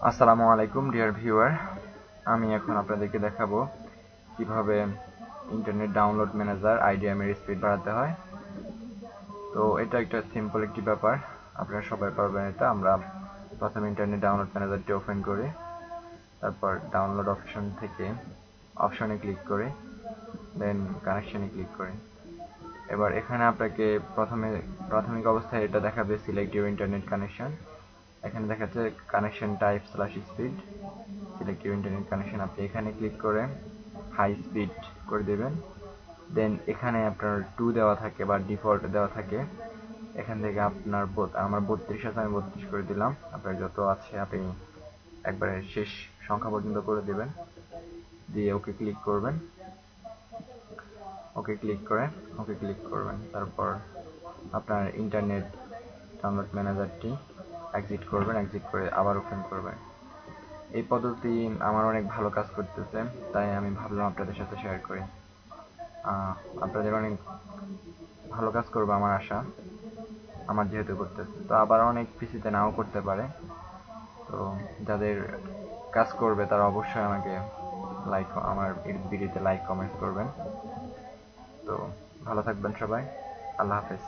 আসসালামু আলাইকুম dear viewer, আমি এখন আপনাদেরকে দেখাবো কিভাবে ইন্টারনেট ডাউনলোড ম্যানেজার IDM এর স্পিড বাড়াতে হয়। তো এটা একটা সিম্পল একটি ব্যাপার, আপনারা সবাই পারবেন এটা। আমরা প্রথমে ইন্টারনেট ডাউনলোড ম্যানেজারটি ওপেন করি, তারপর ডাউনলোড অপশন থেকে অপশনে ক্লিক করি, দেন কানেকশনে ক্লিক করি। এবার এখানে আপনাকে প্রাথমিক অবস্থায় এটা দেখাবে সিলেক্ট ইউর ইন্টারনেট কানেকশন। এখানে দেখাচ্ছে connection type slash speed, select your internet connection. আপনি এখানে ক্লিক করে হাই স্পিড করে দেবেন। দেন এখানে আপনার 2 দেওয়া থাকে বা ডিফল্ট দেওয়া থাকে। এখান থেকে আমার 32 আছে, আমি 32 করে দিলাম। আপনার যত আছে আপনি একবারে শেষ সংখ্যা পর্যন্ত করে দেবেন, দিয়ে ওকে ক্লিক করবেন। ওকে ক্লিক করবেন। তারপর আপনার ইন্টারনেট ডাউনলোড ম্যানেজারটি এক্সিট করবেন, এক্সিট করে আবার ওপেন করবেন। এই পদ্ধতি আমার অনেক ভালো কাজ করতেছে, তাই আমি ভাবলাম আপনাদের সাথে শেয়ার করি। আপনাদের অনেক ভালো কাজ করবে আমার আশা, আমার যেহেতু করতেছে। তো আবার অনেক পিসিতে নাও করতে পারে। তো যাদের কাজ করবে তারা অবশ্যই আমাকে আমার ভিডিওতে লাইক কমেন্ট করবেন। তো ভালো থাকবেন সবাই, আল্লাহ হাফেজ।